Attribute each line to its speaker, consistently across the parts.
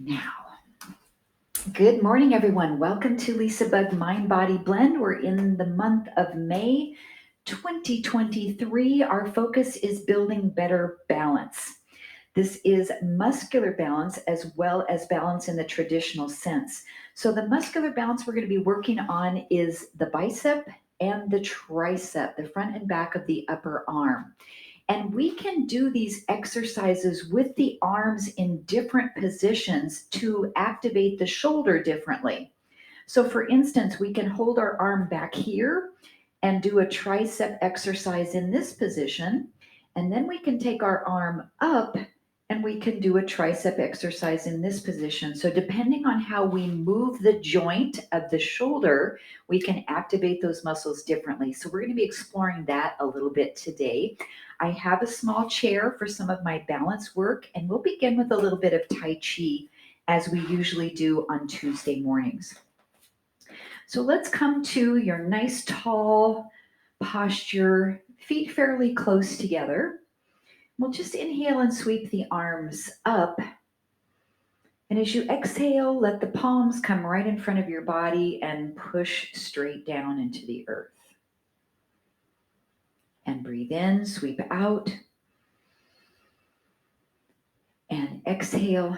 Speaker 1: Now, good morning, everyone. Welcome to LisaBug Mind Body Blend. We're in the month of May 2023. Our focus is building better balance. This is muscular balance as well as balance in the traditional sense. So, the muscular balance we're going to be working on is the bicep and the tricep, the front and back of the upper arm. And we can do these exercises with the arms in different positions to activate the shoulder differently. So, for instance, we can hold our arm back here and do a tricep exercise in this position. And then we can take our arm up and we can do a tricep exercise in this position. So, depending on how we move the joint of the shoulder, we can activate those muscles differently. So, we're going to be exploring that a little bit today. I have a small chair for some of my balance work, and we'll begin with a little bit of Tai Chi as we usually do on Tuesday mornings. So let's come to your nice tall posture, feet fairly close together. We'll just inhale and sweep the arms up. And as you exhale, let the palms come right in front of your body and push straight down into the earth. And breathe in, sweep out. And exhale.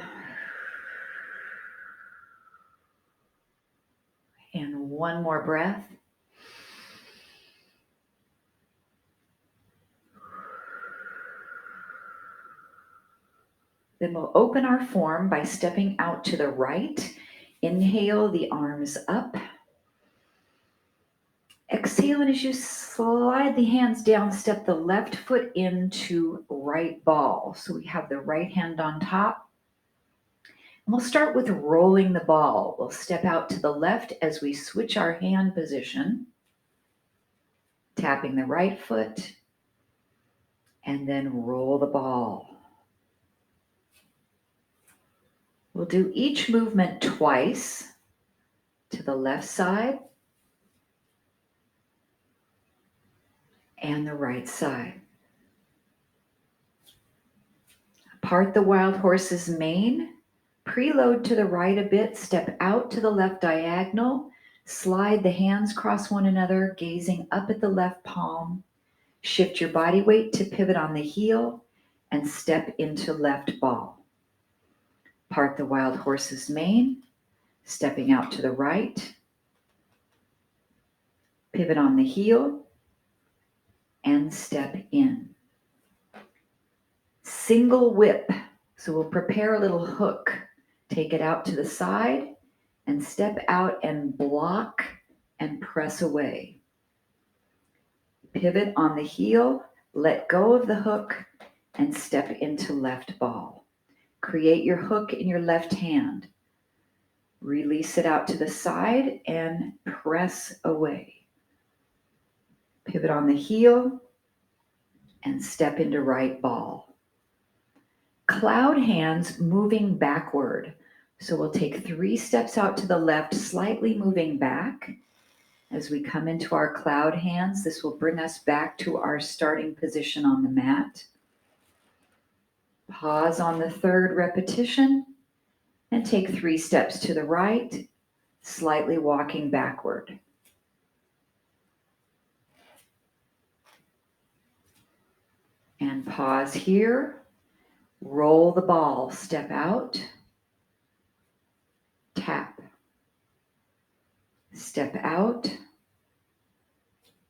Speaker 1: And one more breath. Then we'll open our form by stepping out to the right. Inhale the arms up. Exhale, and as you slide the hands down, step the left foot into right ball. So we have the right hand on top. And we'll start with rolling the ball. We'll step out to the left as we switch our hand position, tapping the right foot, and then roll the ball. We'll do each movement twice to the left side and the right side. Part the wild horse's mane, preload to the right a bit, step out to the left diagonal, slide the hands cross one another, gazing up at the left palm, shift your body weight to pivot on the heel, and step into left ball. Part the wild horse's mane, stepping out to the right, pivot on the heel, and step in. Single whip. So we'll prepare a little hook. Take it out to the side and step out and block and press away. Pivot on the heel, let go of the hook, and step into left ball. Create your hook in your left hand. Release it out to the side and press away. Pivot on the heel and step into right ball. Cloud hands moving backward. So we'll take 3 steps out to the left, slightly moving back. As we come into our cloud hands, this will bring us back to our starting position on the mat. Pause on the 3rd repetition and take 3 steps to the right, slightly walking backward. And pause here. Roll the ball, step out, tap, step out,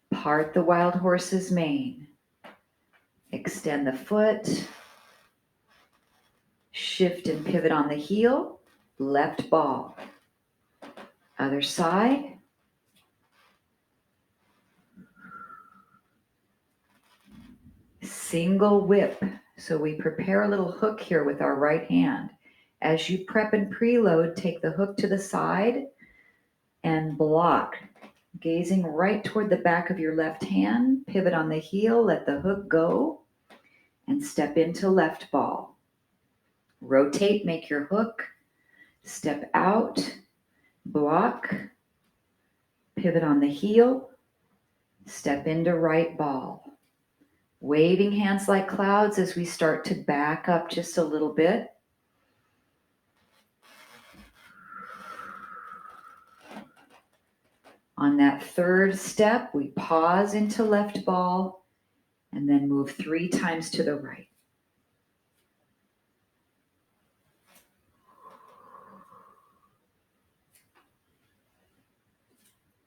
Speaker 1: part the wild horse's mane, extend the foot, shift and pivot on the heel, left ball. Other side. Single whip. So we prepare a little hook here with our right hand. As you prep and preload, take the hook to the side and block. Gazing right toward the back of your left hand, pivot on the heel, let the hook go, and step into left ball. Rotate, make your hook, step out, block, pivot on the heel, step into right ball. Waving hands like clouds as we start to back up just a little bit. On that third step, we pause into left ball and then move 3 times to the right.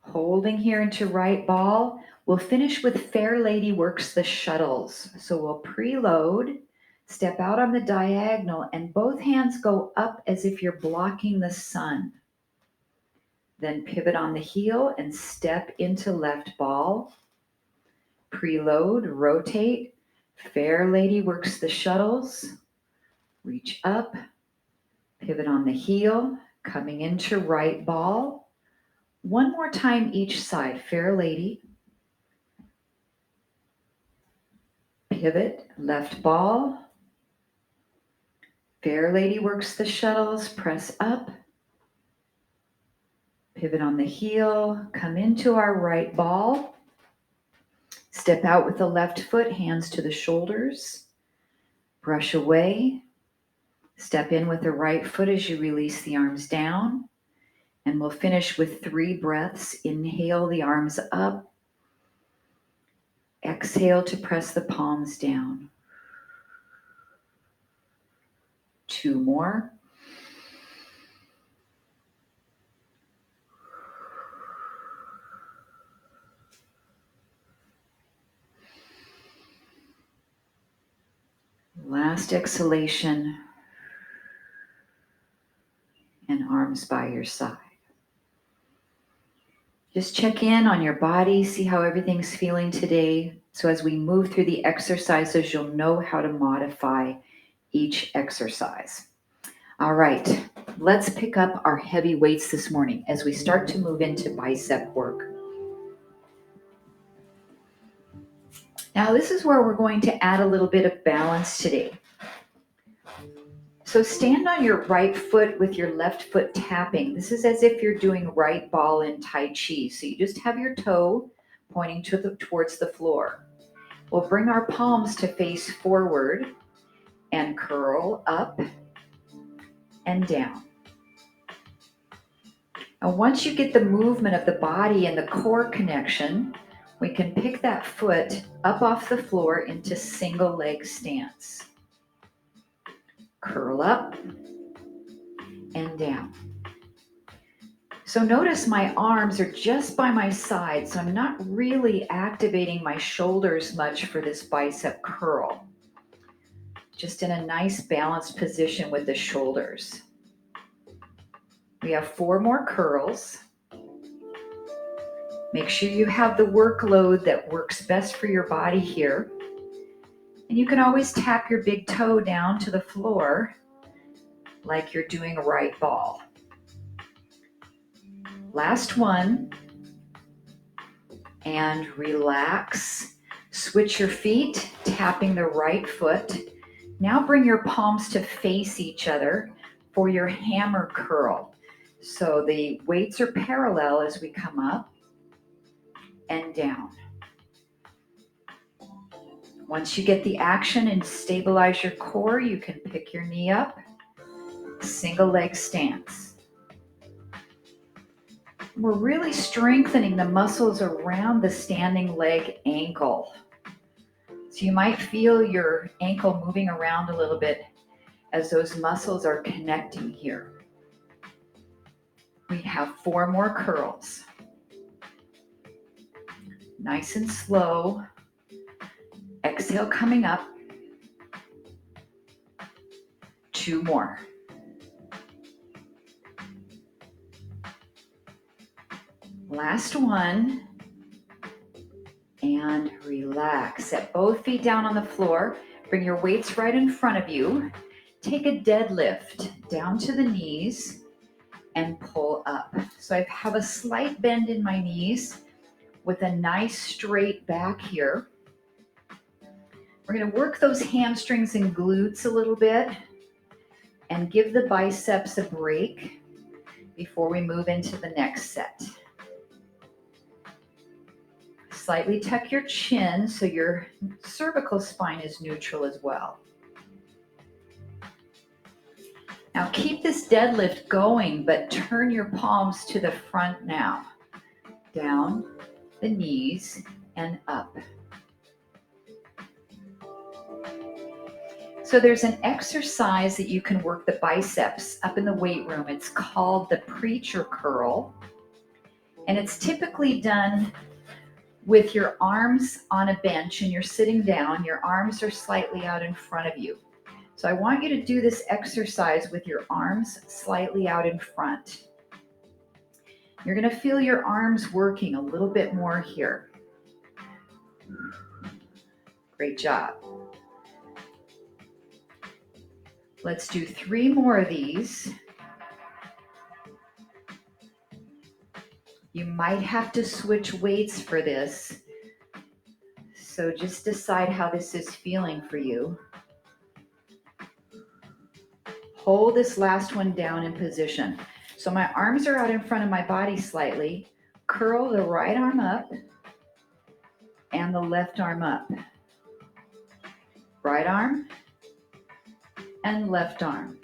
Speaker 1: Holding here into right ball, we'll finish with Fair Lady Works the Shuttles. So we'll preload, step out on the diagonal, and both hands go up as if you're blocking the sun. Then pivot on the heel and step into left ball. Preload, rotate. Fair Lady Works the Shuttles. Reach up, pivot on the heel, coming into right ball. One more time each side. Fair Lady. Pivot, left ball. Fair Lady Works the Shuttles. Press up. Pivot on the heel, come into our right ball. Step out with the left foot, hands to the shoulders. Brush away. Step in with the right foot as you release the arms down. And we'll finish with 3 breaths. Inhale the arms up. Exhale to press the palms down. 2 more. Last exhalation. And arms by your side. Just check in on your body, see how everything's feeling today. So as we move through the exercises, you'll know how to modify each exercise. All right, let's pick up our heavy weights this morning as we start to move into bicep work. Now this is where we're going to add a little bit of balance today. So stand on your right foot with your left foot tapping. This is as if you're doing right ball in Tai Chi. So you just have your toe pointing towards the floor. We'll bring our palms to face forward and curl up and down. And once you get the movement of the body and the core connection, we can pick that foot up off the floor into single leg stance. Curl up and down. So notice my arms are just by my side, so I'm not really activating my shoulders much for this bicep curl. Just in a nice balanced position with the shoulders. We have 4 more curls. Make sure you have the workload that works best for your body here. And you can always tap your big toe down to the floor like you're doing a right ball. Last one. And relax. Switch your feet, tapping the right foot. Now bring your palms to face each other for your hammer curl. So the weights are parallel as we come up and down. Once you get the action and stabilize your core, you can pick your knee up, single leg stance. We're really strengthening the muscles around the standing leg ankle. So you might feel your ankle moving around a little bit as those muscles are connecting here. We have 4 more curls. Nice and slow. Exhale coming up. 2 more. Last one. And relax. Set both feet down on the floor. Bring your weights right in front of you. Take a deadlift down to the knees and pull up. So I have a slight bend in my knees with a nice straight back here. We're going to work those hamstrings and glutes a little bit and give the biceps a break before we move into the next set. Slightly tuck your chin so your cervical spine is neutral as well. Now keep this deadlift going, but turn your palms to the front now. down the knees and up. So there's an exercise that you can work the biceps up in the weight room. It's called the preacher curl. And it's typically done with your arms on a bench and you're sitting down. Your arms are slightly out in front of you. So I want you to do this exercise with your arms slightly out in front. You're going to feel your arms working a little bit more here. Great job. Let's do 3 more of these. You might have to switch weights for this. So just decide how this is feeling for you. Hold this last one down in position. So my arms are out in front of my body slightly. Curl the right arm up and the left arm up. Right arm and left arm.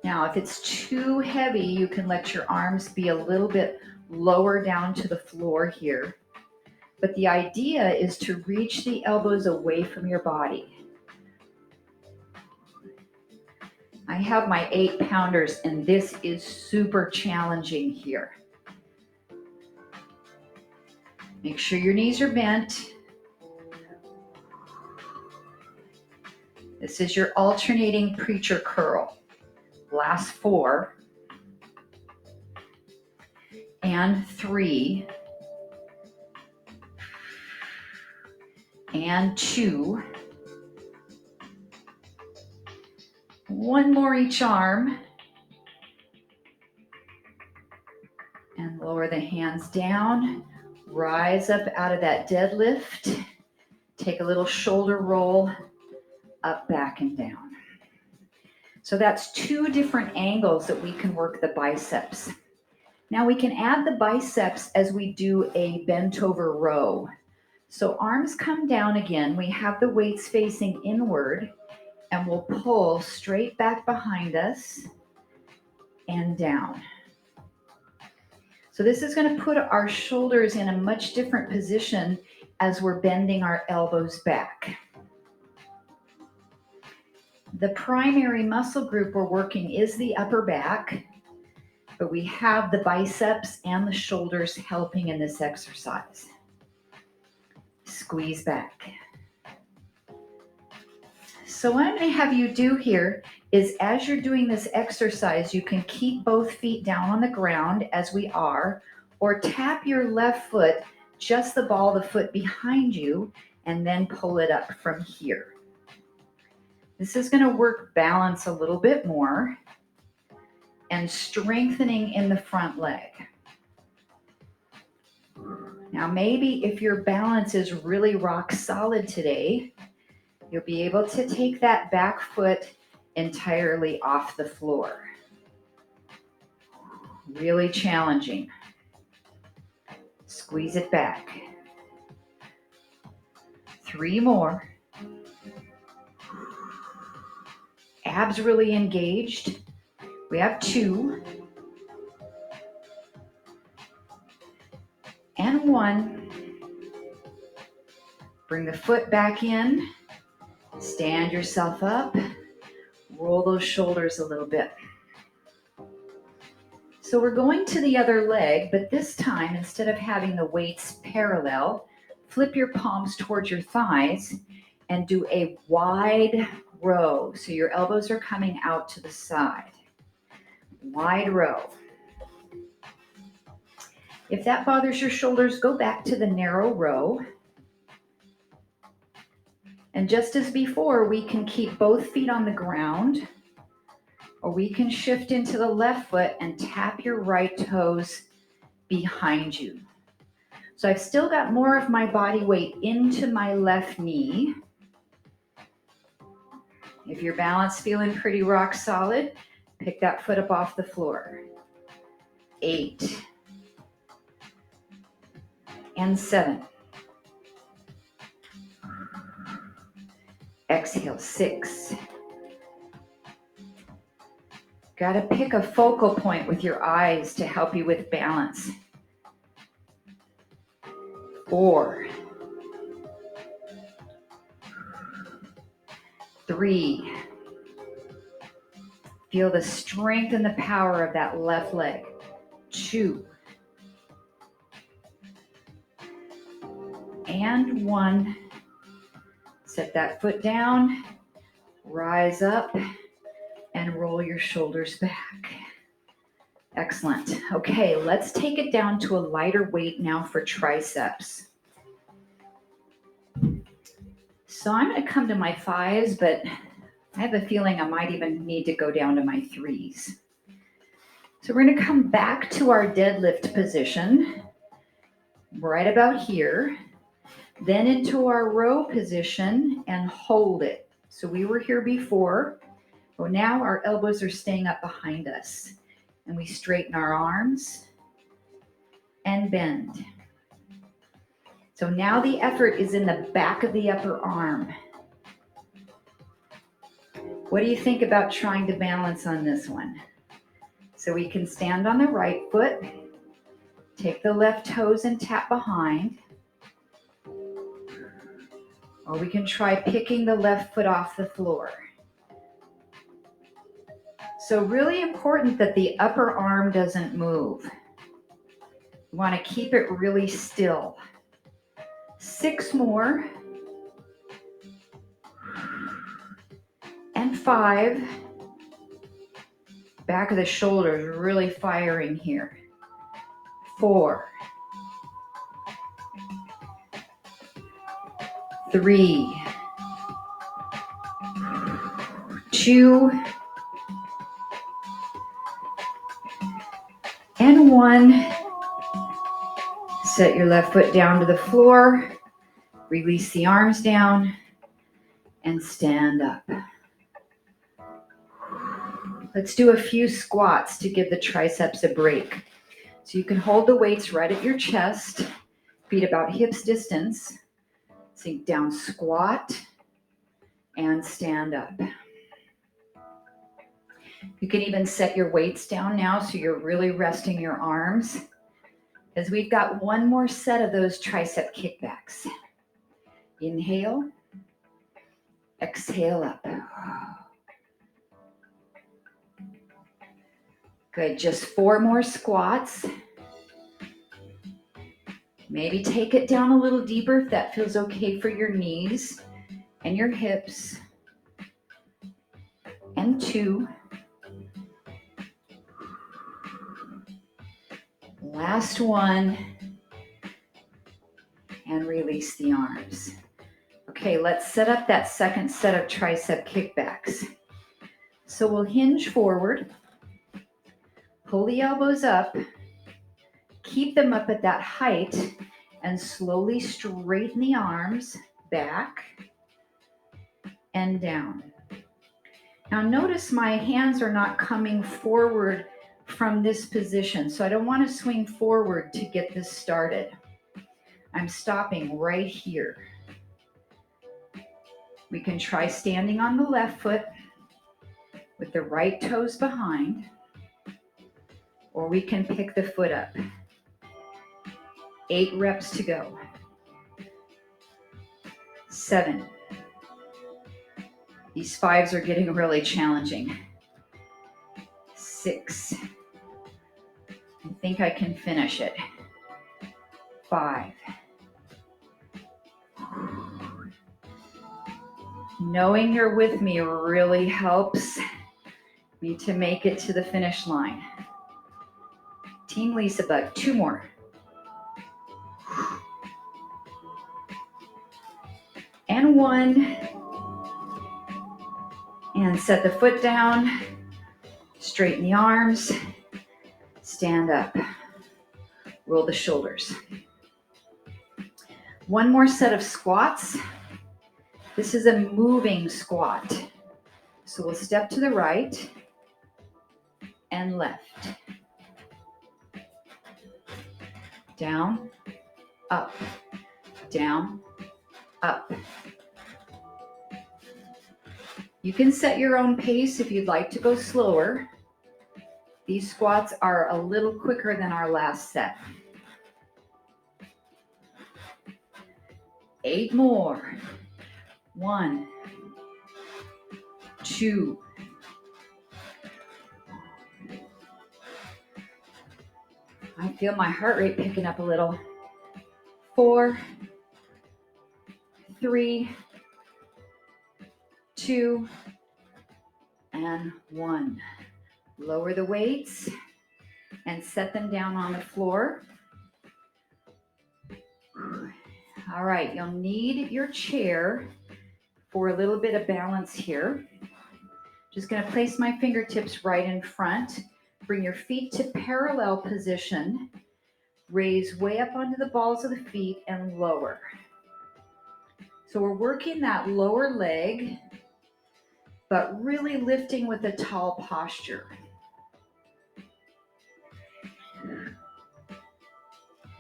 Speaker 1: Now, if it's too heavy, you can let your arms be a little bit lower down to the floor here. But the idea is to reach the elbows away from your body. I have my 8-pounders, and this is super challenging here. Make sure your knees are bent. This is your alternating preacher curl. Last 4 and 3 and 2. 1 more each arm. And lower the hands down. Rise up out of that deadlift. Take a little shoulder roll up, back, and down. So that's 2 different angles that we can work the biceps. Now we can add the biceps as we do a bent over row. So arms come down again. We have the weights facing inward and we'll pull straight back behind us and down. So this is going to put our shoulders in a much different position as we're bending our elbows back. The primary muscle group we're working is the upper back, but we have the biceps and the shoulders helping in this exercise. Squeeze back. So what I'm going to have you do here is as you're doing this exercise, you can keep both feet down on the ground as we are, or tap your left foot, just the ball of the foot behind you, and then pull it up from here. This is going to work balance a little bit more and strengthening in the front leg. Now maybe if your balance is really rock solid today, you'll be able to take that back foot entirely off the floor. Really challenging. Squeeze it back. 3 more. Abs really engaged. We have 2. And 1. Bring the foot back in. Stand yourself up. Roll those shoulders a little bit. So we're going to the other leg, but this time, instead of having the weights parallel, flip your palms towards your thighs and do a wide row. So your elbows are coming out to the side. Wide row. If that bothers your shoulders, go back to the narrow row. And just as before, we can keep both feet on the ground, or we can shift into the left foot and tap your right toes behind you. So I've still got more of my body weight into my left knee. If your balance feeling pretty rock solid, pick that foot up off the floor. 8 and 7. Exhale, 6. Got to pick a focal point with your eyes to help you with balance. 4, 3. Feel the strength and the power of that left leg. 2. And 1. Set that foot down, rise up, and roll your shoulders back. Excellent. Okay, let's take it down to a lighter weight now for triceps. So I'm going to come to my 5s, but I have a feeling I might even need to go down to my 3s. So we're going to come back to our deadlift position, right about here, then into our row position and hold it. So we were here before, but now our elbows are staying up behind us. And we straighten our arms and bend. So now the effort is in the back of the upper arm. What do you think about trying to balance on this one? So we can stand on the right foot, take the left toes and tap behind. Or we can try picking the left foot off the floor. So really important that the upper arm doesn't move. You want to keep it really still. 6 more. And 5. Back of the shoulders really firing here. 4. 3. 2. And 1. Set your left foot down to the floor. Release the arms down and stand up. Let's do a few squats to give the triceps a break. So you can hold the weights right at your chest, feet about hips distance. Sink down, squat, and stand up. You can even set your weights down now so you're really resting your arms, as we've got one more set of those tricep kickbacks. Inhale, exhale up. Good, just 4 more squats. Maybe take it down a little deeper if that feels okay for your knees and your hips. And 2. Last one. And release the arms. Okay, let's set up that second set of tricep kickbacks. So we'll hinge forward, pull the elbows up, keep them up at that height, and slowly straighten the arms back and down. Now notice my hands are not coming forward from this position, so I don't want to swing forward to get this started. I'm stopping right here. We can try standing on the left foot with the right toes behind, or we can pick the foot up. 8 reps to go. 7. These 5s are getting really challenging. 6. I think I can finish it. 5. Knowing you're with me really helps me to make it to the finish line. Team LisaBug, 2 more. And 1. And set the foot down, straighten the arms, stand up, roll the shoulders. 1 more set of squats. This is a moving squat. So we'll step to the right and left. Down, up, down, up. You can set your own pace if you'd like to go slower. These squats are a little quicker than our last set. 8 more. 1, 2, I feel my heart rate picking up a little. 4, 3, 2, and 1. Lower the weights and set them down on the floor. All right, you'll need your chair for a little bit of balance here. Just going to place my fingertips right in front. Bring your feet to parallel position. Raise way up onto the balls of the feet and lower. So we're working that lower leg, but really lifting with a tall posture.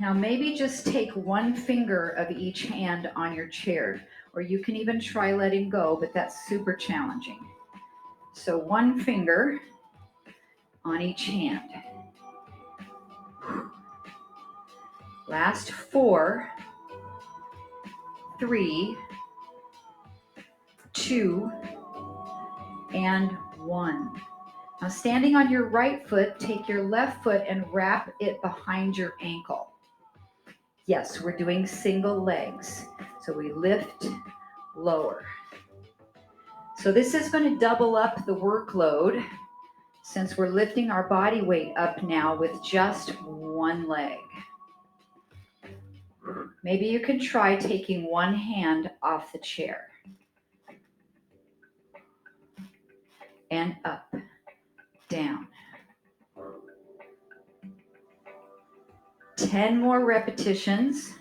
Speaker 1: Now maybe just take one finger of each hand on your chair, or you can even try letting go, but that's super challenging. So one finger on each hand. Last 4, 3, 2, and 1. Now standing on your right foot, take your left foot and wrap it behind your ankle. Yes, we're doing single legs. So we lift, lower. So this is going to double up the workload since we're lifting our body weight up now with just one leg. Maybe you can try taking one hand off the chair. And up, down. 10 more repetitions.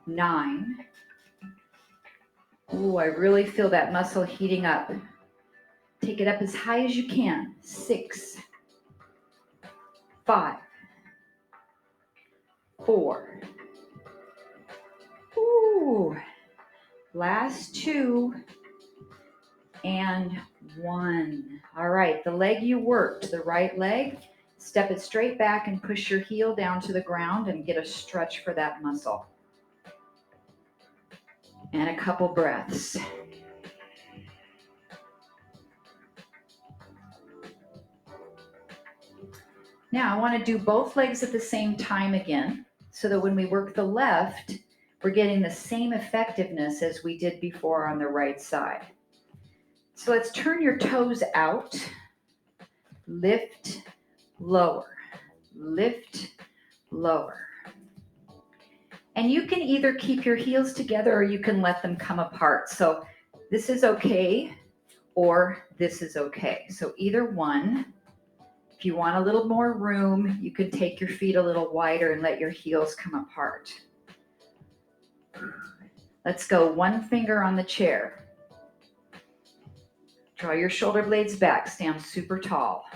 Speaker 1: 9. Ooh, I really feel that muscle heating up. Take it up as high as you can. 6, 5, 4. Ooh. Last 2 and 1. All right, the leg you worked, the right leg, step it straight back and push your heel down to the ground and get a stretch for that muscle. And a couple breaths. Now I want to do both legs at the same time again, so that when we work the left, we're getting the same effectiveness as we did before on the right side. So let's turn your toes out, lift, lower, lift, lower. And you can either keep your heels together or you can let them come apart. So this is okay, or this is okay. So either one. If you want a little more room, you can take your feet a little wider and let your heels come apart. Let's go one finger on the chair. Draw your shoulder blades back, stand super tall.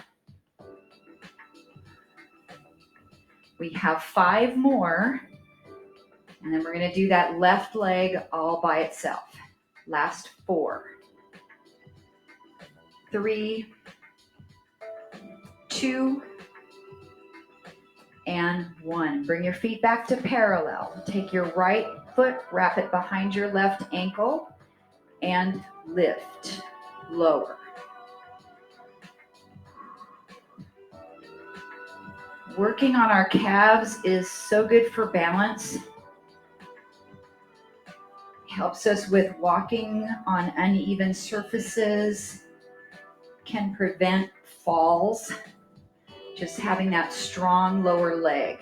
Speaker 1: We have 5 more, and then we're going to do that left leg all by itself. Last 4, 3, 2, and 1. Bring your feet back to parallel. Take your right foot, wrap it behind your left ankle, and lift, lower. Working on our calves is so good for balance. Helps us with walking on uneven surfaces, can prevent falls. Just having that strong lower leg.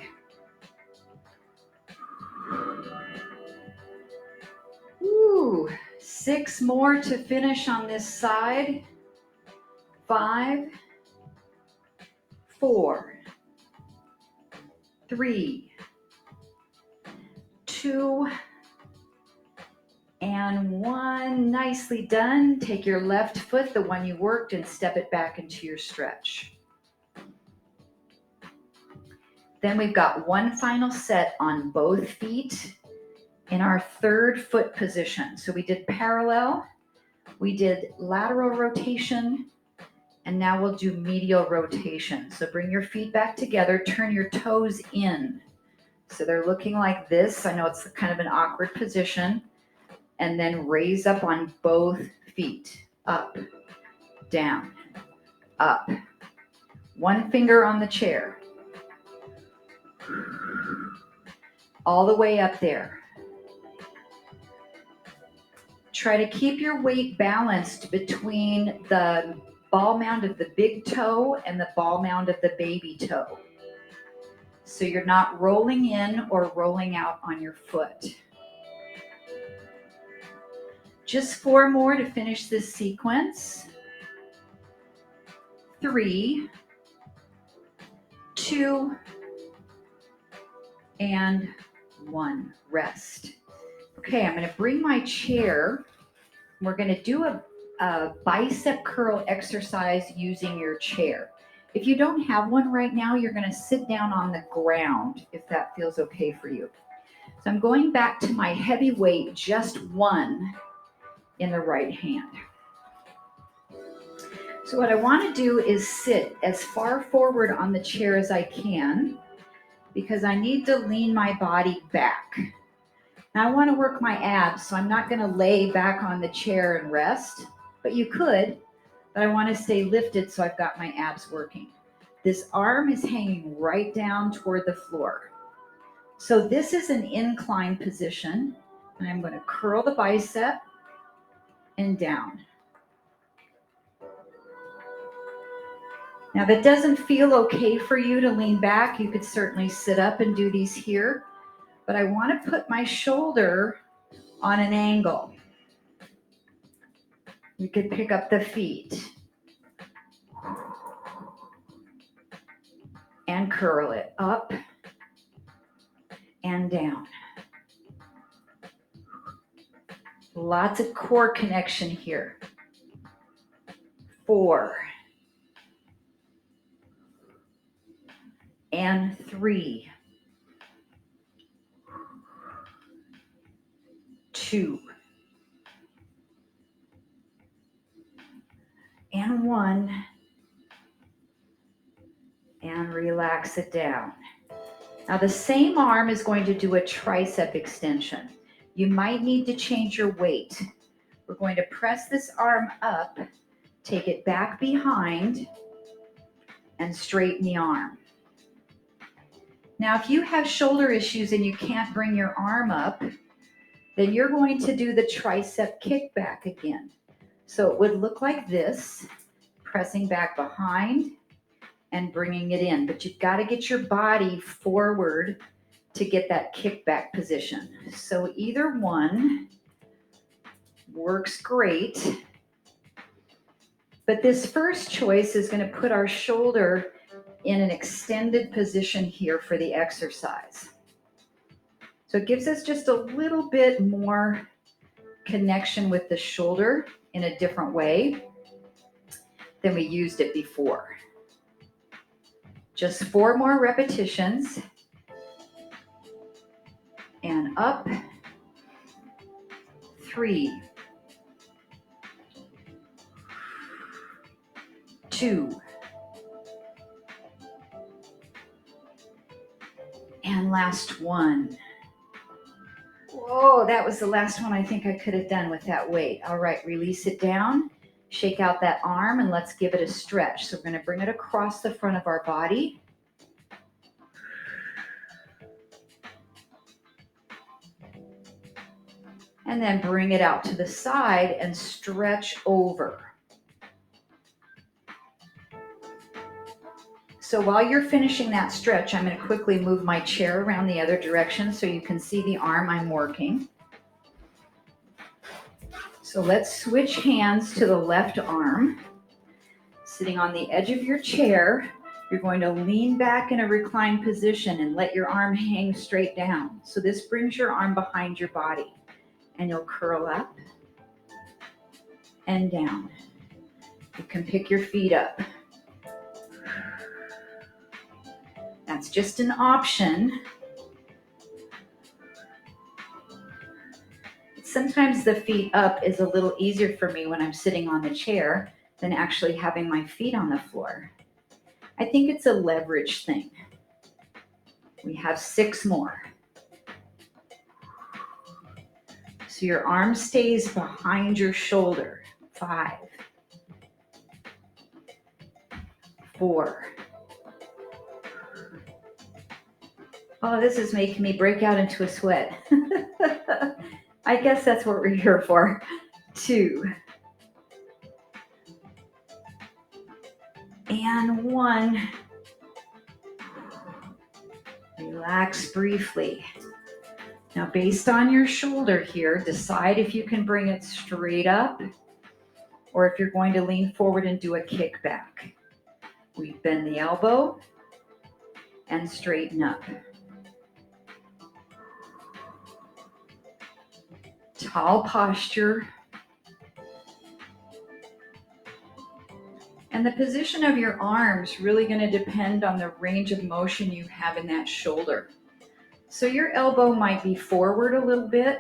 Speaker 1: Ooh, 6 more to finish on this side. 5, 4, 3, 2, and 1. Nicely done. Take your left foot, the one you worked, and step it back into your stretch. Then we've got one final set on both feet in our third foot position. So we did parallel, we did lateral rotation, And now we'll do medial rotation. So bring your feet back together, turn your toes in. So they're looking like this. I know it's kind of an awkward position. And then raise up on both feet. Up, down, up. One finger on the chair. All the way up there. Try to keep your weight balanced between the ball mound of the big toe and the ball mound of the baby toe. So you're not rolling in or rolling out on your foot. Just 4 more to finish this sequence. 3, 2, and 1. Rest. Okay, I'm going to bring my chair. We're going to do a bicep curl exercise using your chair. If you don't have one right now, you're going to sit down on the ground if that feels okay for you. So I'm going back to my heavy weight, just 1 in the right hand. So what I want to do is sit as far forward on the chair as I can because I need to lean my body back. Now I want to work my abs, so I'm not going to lay back on the chair and rest, but you could, but I want to stay lifted so I've got my abs working. This arm is hanging right down toward the floor. So this is an incline position, and I'm going to curl the bicep and down. Now, if it doesn't feel okay for you to lean back, you could certainly sit up and do these here, but I want to put my shoulder on an angle. You could pick up the feet and curl it up and down. Lots of core connection here. 4 and 3, 2 and 1, and relax it down. Now the same arm is going to do a tricep extension. You might need to change your weight. We're going to press this arm up, take it back behind, and straighten the arm. Now if you have shoulder issues and you can't bring your arm up, then you're going to do the tricep kickback again. So it would look like this, pressing back behind and bringing it in. But you've got to get your body forward to get that kickback position. So either one works great. But this first choice is going to put our shoulder in an extended position here for the exercise. So it gives us just a little bit more connection with the shoulder in a different way than we used it before. Just 4 more repetitions. And up. 3, 2, and last 1. Whoa, that was the last one I think I could have done with that weight. All right, release it down, shake out that arm, and let's give it a stretch. So we're going to bring it across the front of our body. And then bring it out to the side and stretch over. So while you're finishing that stretch, I'm going to quickly move my chair around the other direction so you can see the arm I'm working. So let's switch hands to the left arm. Sitting on the edge of your chair, you're going to lean back in a reclined position and let your arm hang straight down. So this brings your arm behind your body, and you'll curl up and down. You can pick your feet up. That's just an option. Sometimes the feet up is a little easier for me when I'm sitting on the chair than actually having my feet on the floor. I think it's a leverage thing. We have 6 more. So your arm stays behind your shoulder. 5, 4. Oh, this is making me break out into a sweat. I guess that's what we're here for. 2. And 1. Relax briefly. Now, based on your shoulder here, decide if you can bring it straight up or if you're going to lean forward and do a kickback. We bend the elbow and straighten up. Tall posture. And the position of your arms really going to depend on the range of motion you have in that shoulder. So your elbow might be forward a little bit,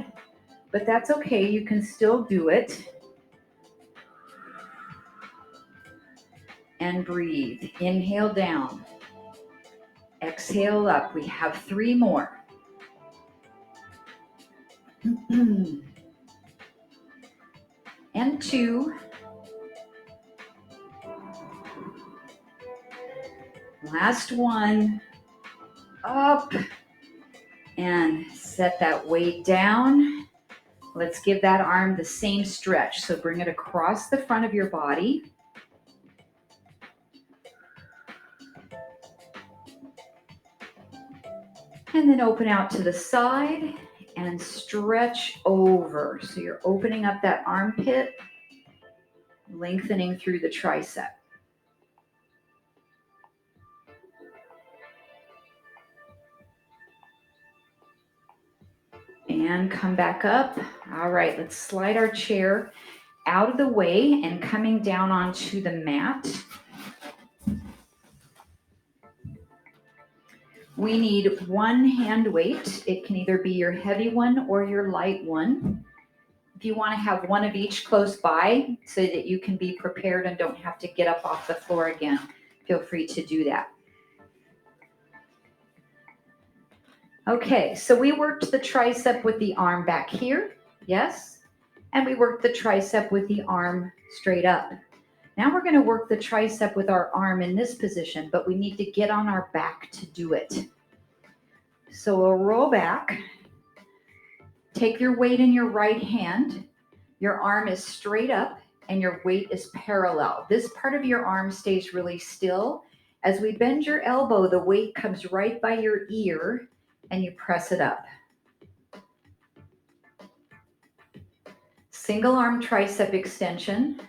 Speaker 1: but that's okay. You can still do it. And breathe. Inhale down. Exhale up. We have 3 more. And 2. Last 1. Up. And set that weight down. Let's give that arm the same stretch. So bring it across the front of your body. And then open out to the side and stretch over. So you're opening up that armpit, lengthening through the tricep. And come back up. All right, let's slide our chair out of the way and coming down onto the mat. We need 1 hand weight. It can either be your heavy one or your light one. If you want to have 1 of each close by so that you can be prepared and don't have to get up off the floor again, feel free to do that. Okay, so we worked the tricep with the arm back here, yes? And we worked the tricep with the arm straight up. Now we're going to work the tricep with our arm in this position, but we need to get on our back to do it. So we'll roll back. Take your weight in your right hand. Your arm is straight up and your weight is parallel. This part of your arm stays really still. As we bend your elbow, the weight comes right by your ear and you press it up. Single arm tricep extension.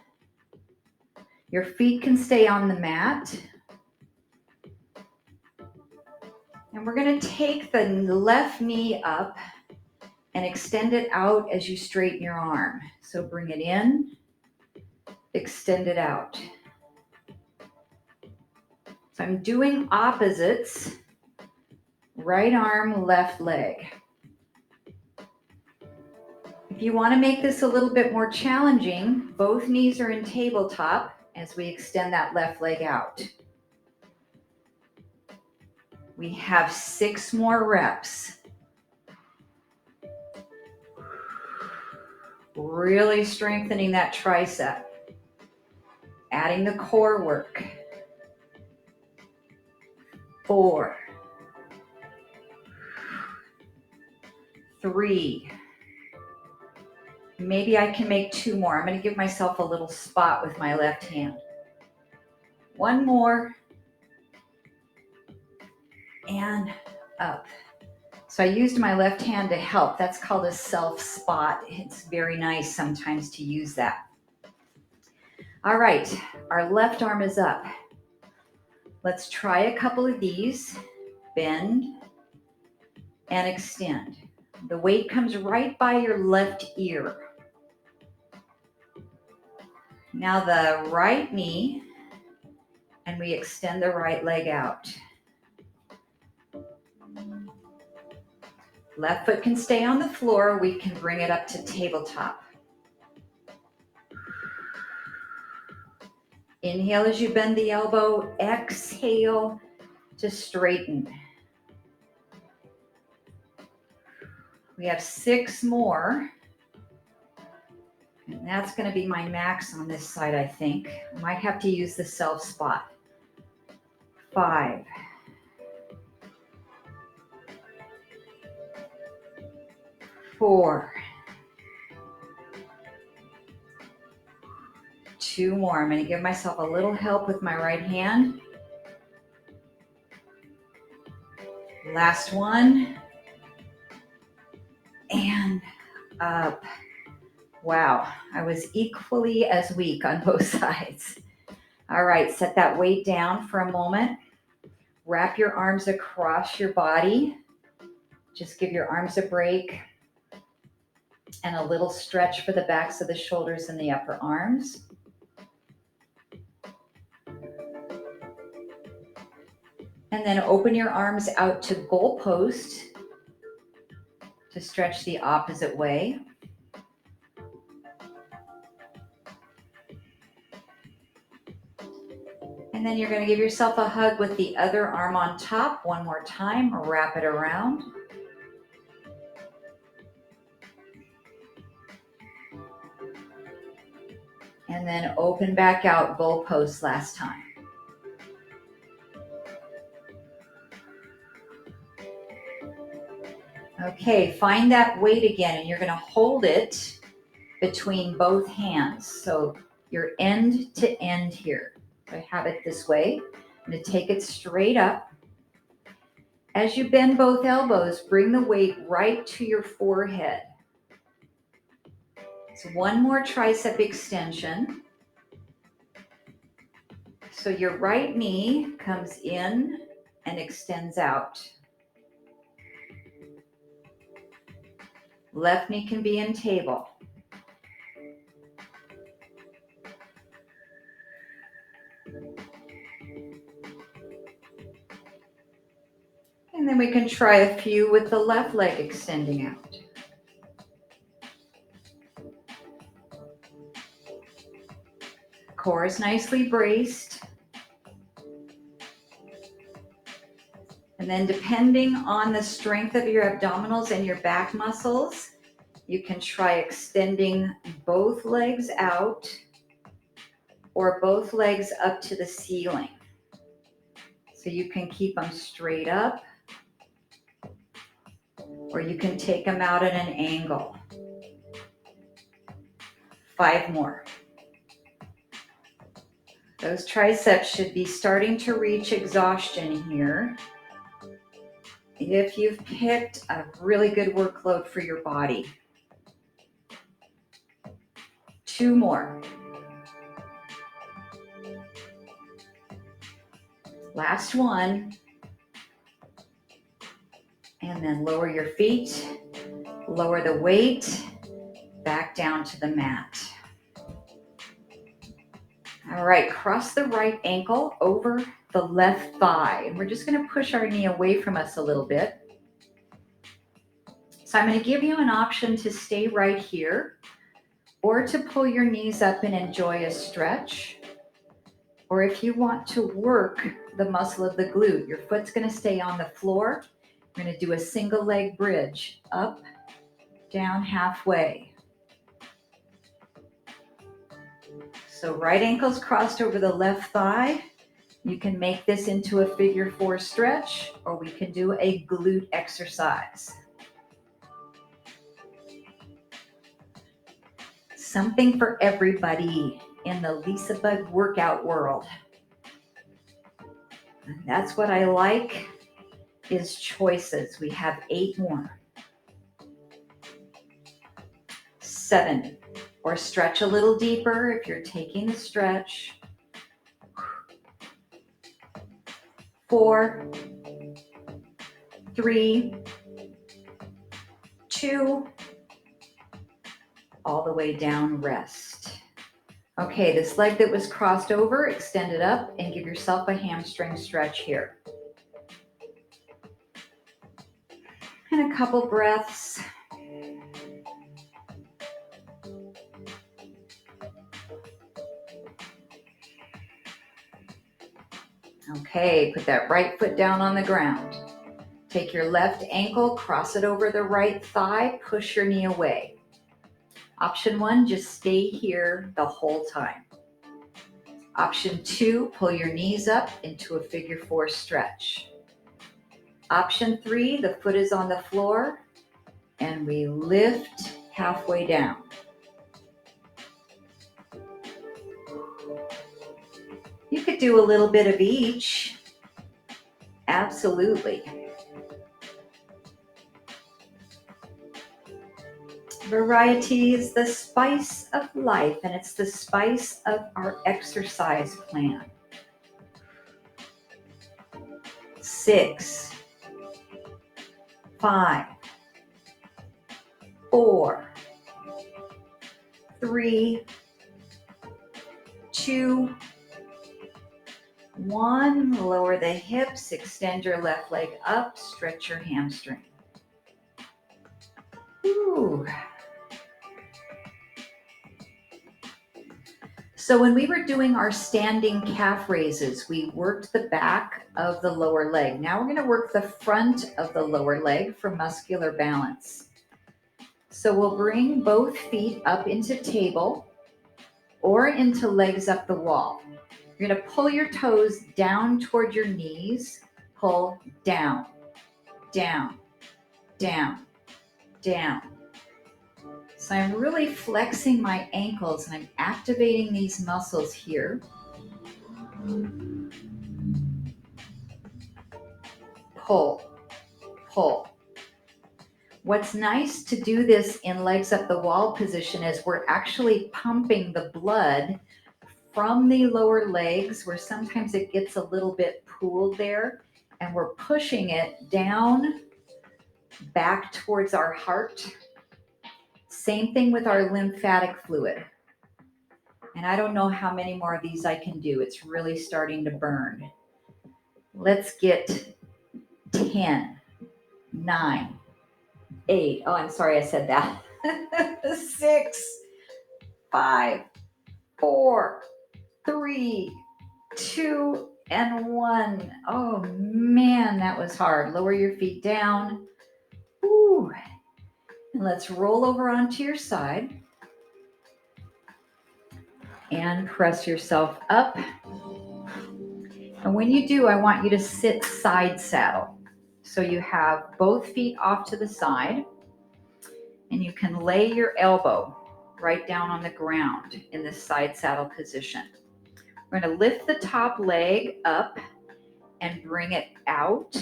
Speaker 1: Your feet can stay on the mat. And we're going to take the left knee up and extend it out as you straighten your arm. So bring it in, extend it out. So I'm doing opposites. Right arm, left leg. If you want to make this a little bit more challenging, both knees are in tabletop as we extend that left leg out. We have 6 more reps. Really strengthening that tricep. Adding the core work. 4, 3. Maybe I can make 2 more. I'm going to give myself a little spot with my left hand. 1 more. And up. So I used my left hand to help. That's called a self spot. It's very nice sometimes to use that. All right, our left arm is up. Let's try a couple of these. Bend and extend. The weight comes right by your left ear. Now the right knee, and we extend the right leg out. Left foot can stay on the floor. We can bring it up to tabletop. Inhale as you bend the elbow. Exhale to straighten. We have 6 more. And that's going to be my max on this side, I think. I might have to use the self spot. 5. 4. 2 more. I'm going to give myself a little help with my right hand. Last one. And up. Wow, I was equally as weak on both sides. All right, set that weight down for a moment. Wrap your arms across your body. Just give your arms a break. And a little stretch for the backs of the shoulders and the upper arms. And then open your arms out to goalpost to stretch the opposite way. And then you're going to give yourself a hug with the other arm on top. One more time, wrap it around. And then open back out, goalpost last time. Okay, find that weight again, and you're going to hold it between both hands. So you're end to end here. I have it this way. I'm going to take it straight up. As you bend both elbows, bring the weight right to your forehead. So one more tricep extension. So your right knee comes in and extends out. Left knee can be in table. And then we can try a few with the left leg extending out. Core is nicely braced. And then depending on the strength of your abdominals and your back muscles, you can try extending both legs out or both legs up to the ceiling. So you can keep them straight up, or you can take them out at an angle. 5 more. Those triceps should be starting to reach exhaustion here if you've picked a really good workload for your body. 2 more. Last one. And then lower your feet, lower the weight, back down to the mat. All right, cross the right ankle over the left thigh. And we're just going to push our knee away from us a little bit. So I'm going to give you an option to stay right here or to pull your knees up and enjoy a stretch. Or if you want to work the muscle of the glute, your foot's going to stay on the floor. We're going to do a single leg bridge, up, down, halfway. So right ankle's crossed over the left thigh. You can make this into a figure 4 stretch, or we can do a glute exercise. Something for everybody in the LisaBug workout world. And that's what I like, is choices. We have 8 more. 7, or stretch a little deeper if you're taking the stretch. 4, 3, 2, all the way down, rest. Okay, this leg that was crossed over, extend it up and give yourself a hamstring stretch here. And a couple breaths. Okay, put that right foot down on the ground. Take your left ankle, cross it over the right thigh, push your knee away. Option 1, just stay here the whole time. Option 2, pull your knees up into a figure 4 stretch. Option 3, the foot is on the floor and we lift halfway down. You could do a little bit of each. Absolutely. Variety is the spice of life, and it's the spice of our exercise plan. 6, 5, 4, 3, 2, 1. Lower the hips, extend your left leg up, stretch your hamstring. Ooh. So when we were doing our standing calf raises, we worked the back of the lower leg. Now we're going to work the front of the lower leg for muscular balance. So we'll bring both feet up into table or into legs up the wall. You're going to pull your toes down toward your knees, pull down, down, down, down. So I'm really flexing my ankles and I'm activating these muscles here. Pull, pull. What's nice to do this in legs up the wall position is we're actually pumping the blood from the lower legs, where sometimes it gets a little bit pooled there, and we're pushing it down back towards our heart. Same thing with our lymphatic fluid. And I don't know how many more of these I can do. It's really starting to burn. Let's get 10, 9, 8. Oh, I'm sorry I said that. 6, 5, 4, 3, 2, and 1. Oh man, that was hard. Lower your feet down. Ooh. And let's roll over onto your side and press yourself up. And when you do, I want you to sit side saddle. So you have both feet off to the side and you can lay your elbow right down on the ground in this side saddle position. We're going to lift the top leg up and bring it out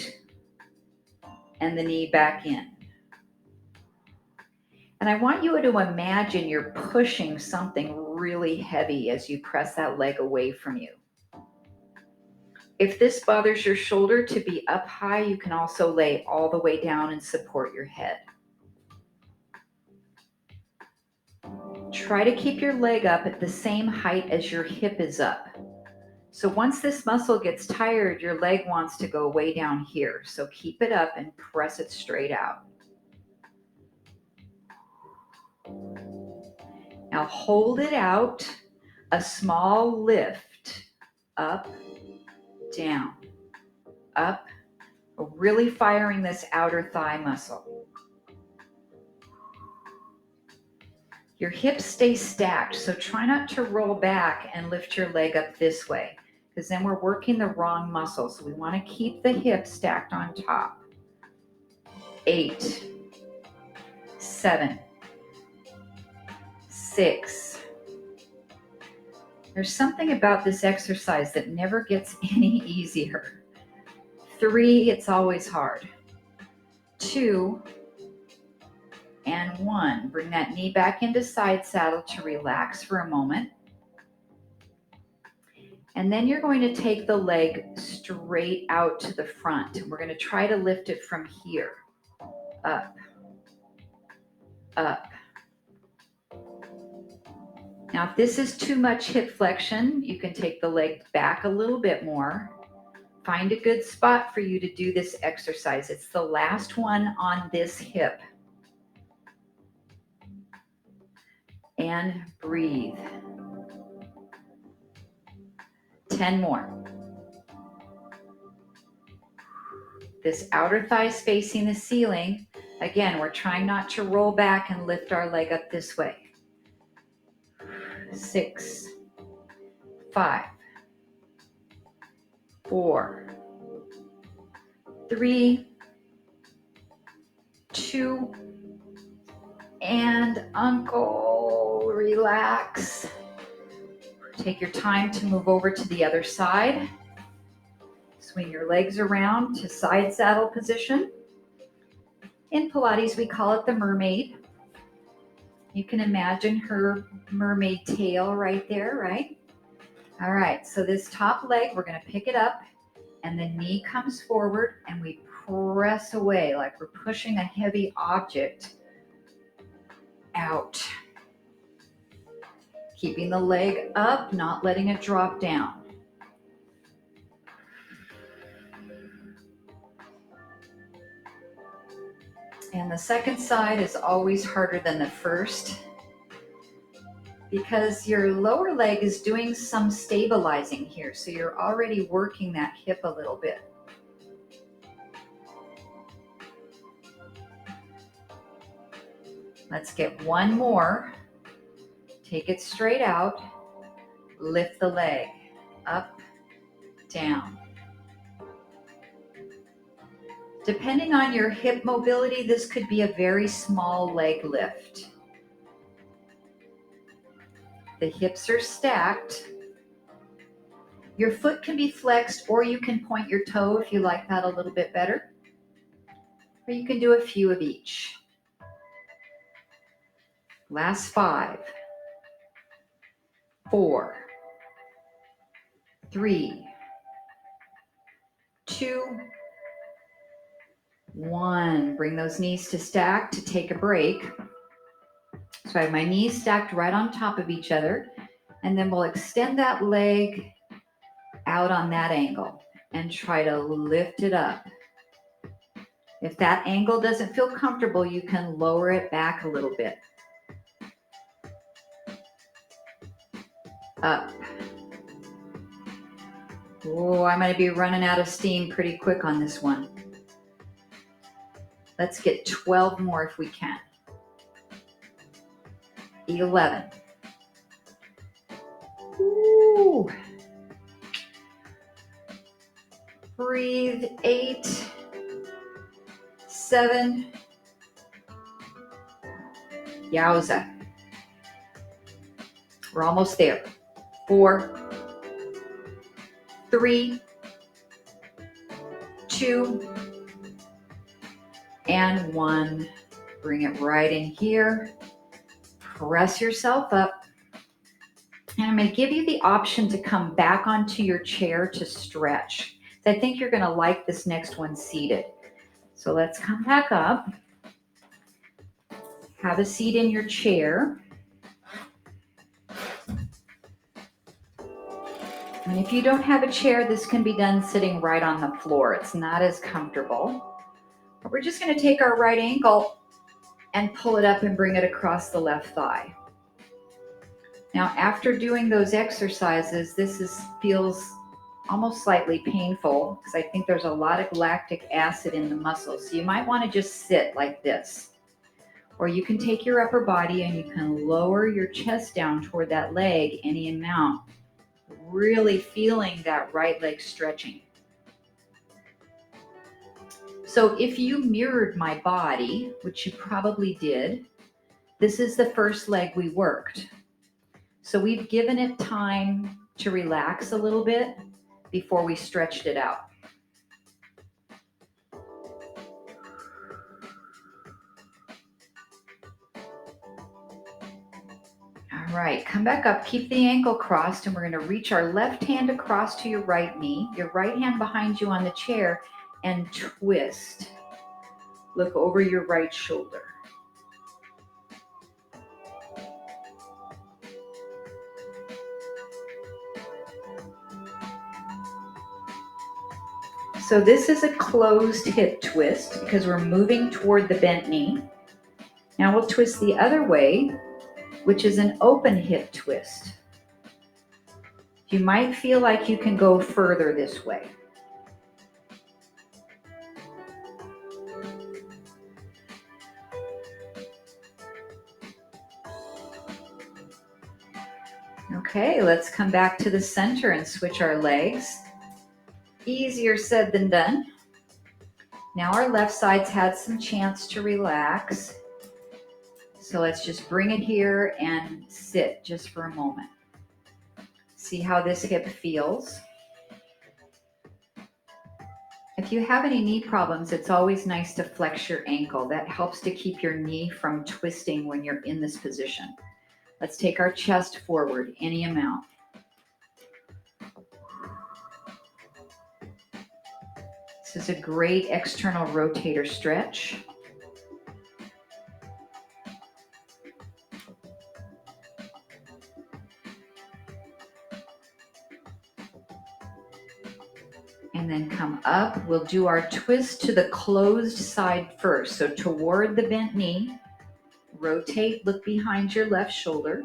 Speaker 1: and the knee back in. And I want you to imagine you're pushing something really heavy as you press that leg away from you. If this bothers your shoulder to be up high, you can also lay all the way down and support your head. Try to keep your leg up at the same height as your hip is up. So once this muscle gets tired, your leg wants to go way down here. So keep it up and press it straight out. Now hold it out, a small lift, up, down, up, really firing this outer thigh muscle. Your hips stay stacked, so try not to roll back and lift your leg up this way, because then we're working the wrong muscle. So we want to keep the hips stacked on top. 8, 7, 6. There's something about this exercise that never gets any easier. 3, it's always hard. 2, and 1. Bring that knee back into side saddle to relax for a moment. And then you're going to take the leg straight out to the front. And we're going to try to lift it from here. Up, up. Now, if this is too much hip flexion, you can take the leg back a little bit more. Find a good spot for you to do this exercise. It's the last one on this hip. And breathe. 10 more. This outer thigh is facing the ceiling. Again, we're trying not to roll back and lift our leg up this way. 6, 5, 4, 3, 2, and uncle, relax. Take your time to move over to the other side. Swing your legs around to side saddle position. In Pilates, we call it the mermaid. You can imagine her mermaid tail right there, right? All right, so this top leg, we're gonna pick it up and the knee comes forward and we press away like we're pushing a heavy object out. Keeping the leg up, not letting it drop down. And the second side is always harder than the first because your lower leg is doing some stabilizing here. So you're already working that hip a little bit. Let's get one more. Take it straight out. Lift the leg up, down. Depending on your hip mobility, this could be a very small leg lift. The hips are stacked. Your foot can be flexed, or you can point your toe if you like that a little bit better. Or you can do a few of each. Last 5, 4, 3, 2, 1. Bring those knees to stack to take a break. So I have my knees stacked right on top of each other, and then we'll extend that leg out on that angle and try to lift it up. If that angle doesn't feel comfortable, you can lower it back a little bit. Up. Oh, I'm going to be running out of steam pretty quick on this one. Let's get 12 more if we can. 11. Ooh. Breathe. 8, 7. Yowza. We're almost there. 4, 3, 2, and 1. Bring it right in here. Press yourself up. And I'm going to give you the option to come back onto your chair to stretch. I think you're going to like this next one seated. So let's come back up. Have a seat in your chair. And if you don't have a chair, this can be done sitting right on the floor. It's not as comfortable. But we're just going to take our right ankle and pull it up and bring it across the left thigh. Now, after doing those exercises, this feels almost slightly painful because I think there's a lot of lactic acid in the muscles. So you might want to just sit like this. Or you can take your upper body and you can lower your chest down toward that leg any amount. Really feeling that right leg stretching. So if you mirrored my body, which you probably did, this is the first leg we worked. So we've given it time to relax a little bit before we stretched it out. All right, come back up, keep the ankle crossed, and we're going to reach our left hand across to your right knee, your right hand behind you on the chair, and twist. Look over your right shoulder. So this is a closed hip twist because we're moving toward the bent knee. Now we'll twist the other way, which is an open hip twist. You might feel like you can go further this way. Okay, let's come back to the center and switch our legs. Easier said than done. Now our left side's had some chance to relax. So let's just bring it here and sit just for a moment. See how this hip feels. If you have any knee problems, it's always nice to flex your ankle. That helps to keep your knee from twisting when you're in this position. Let's take our chest forward any amount. This is a great external rotator stretch. And then come up. We'll do our twist to the closed side first. So toward the bent knee, rotate, look behind your left shoulder.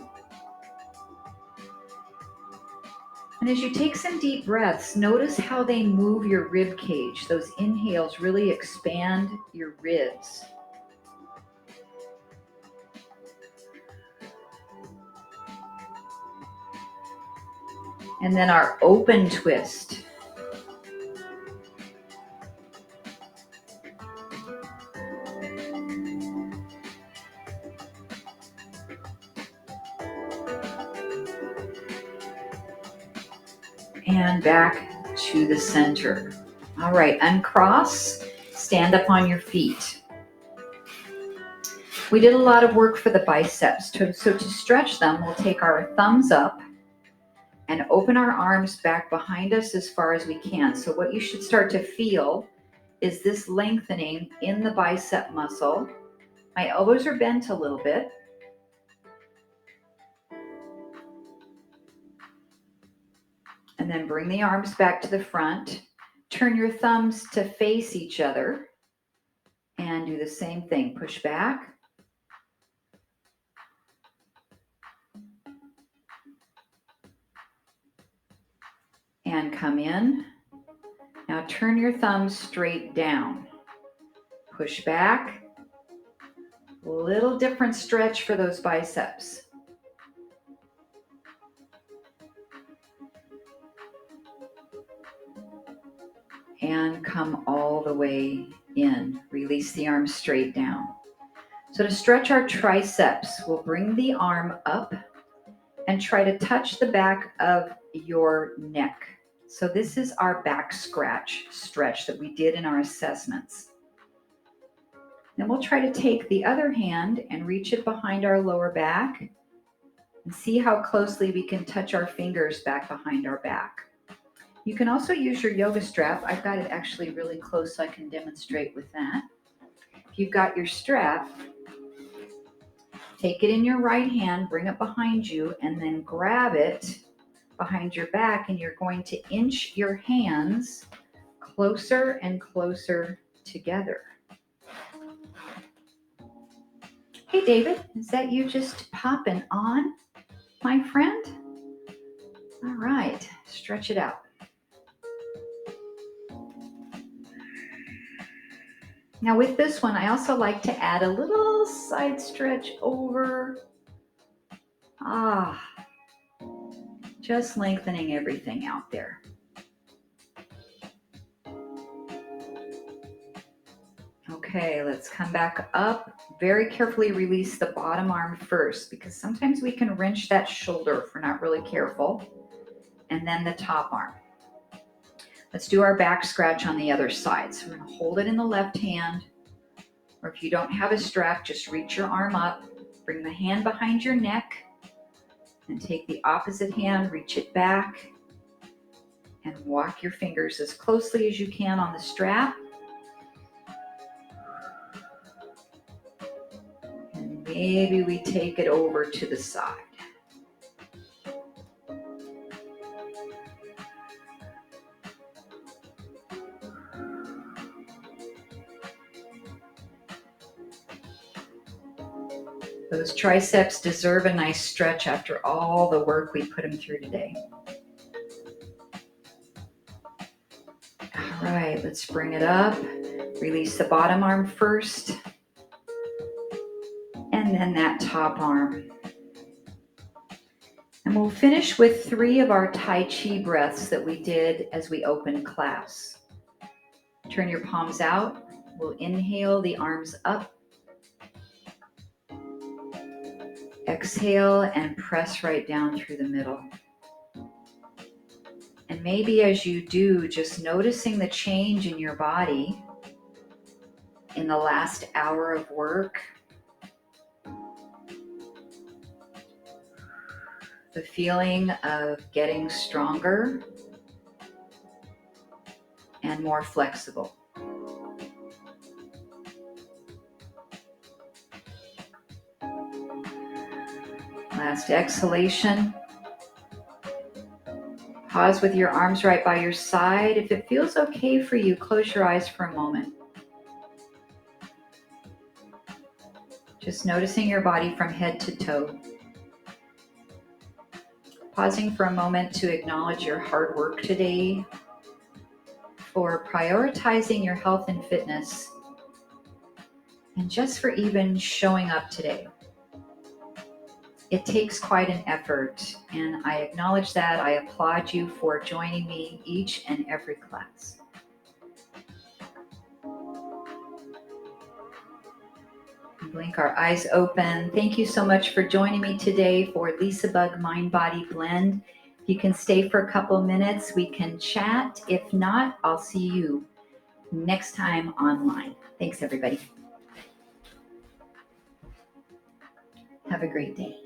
Speaker 1: And as you take some deep breaths, notice how they move your rib cage. Those inhales really expand your ribs. And then our open twist. And back to the center. All right, uncross, stand up on your feet. We did a lot of work for the biceps. So to stretch them, we'll take our thumbs up and open our arms back behind us as far as we can. So what you should start to feel is this lengthening in the bicep muscle. My elbows are bent a little bit. And then bring the arms back to the front. Turn your thumbs to face each other. And do the same thing. Push back. And come in. Now turn your thumbs straight down. Push back. A little different stretch for those biceps. And come all the way in. Release the arms straight down. So to stretch our triceps, we'll bring the arm up and try to touch the back of your neck. So this is our back stretch that we did in our assessments. Then we'll try to take the other hand and reach it behind our lower back and see how closely we can touch our fingers back behind our back. You can also use your yoga strap. I've got it actually really close so I can demonstrate with that. If you've got your strap, take it in your right hand, bring it behind you, and then grab it behind your back, and you're going to inch your hands closer and closer together. Hey, David, is that you just popping on, my friend? All right, stretch it out. Now with this one, I also like to add a little side stretch over. Just lengthening everything out there. Okay, let's come back up. Very carefully release the bottom arm first, because sometimes we can wrench that shoulder if we're not really careful. And then the top arm. Let's do our back scratch on the other side. So we're going to hold it in the left hand, or if you don't have a strap, just reach your arm up, bring the hand behind your neck, and take the opposite hand, reach it back, and walk your fingers as closely as you can on the strap. And maybe we take it over to the side. Those triceps deserve a nice stretch after all the work we put them through today. All right, let's bring it up. Release the bottom arm first, and then that top arm. And we'll finish with 3 of our Tai Chi breaths that we did as we opened class. Turn your palms out. We'll inhale the arms up. Exhale and press right down through the middle. And maybe as you do, just noticing the change in your body in the last hour of work. The feeling of getting stronger and more flexible. Last exhalation. Pause with your arms right by your side. If it feels okay for you, close your eyes for a moment. Just noticing your body from head to toe. Pausing for a moment to acknowledge your hard work today, for prioritizing your health and fitness, and just for even showing up today. It takes quite an effort, and I acknowledge that. I applaud you for joining me each and every class. Blink our eyes open. Thank you so much for joining me today for LisaBug Mind Body Blend. If you can stay for a couple minutes, we can chat. If not, I'll see you next time online. Thanks, everybody. Have a great day.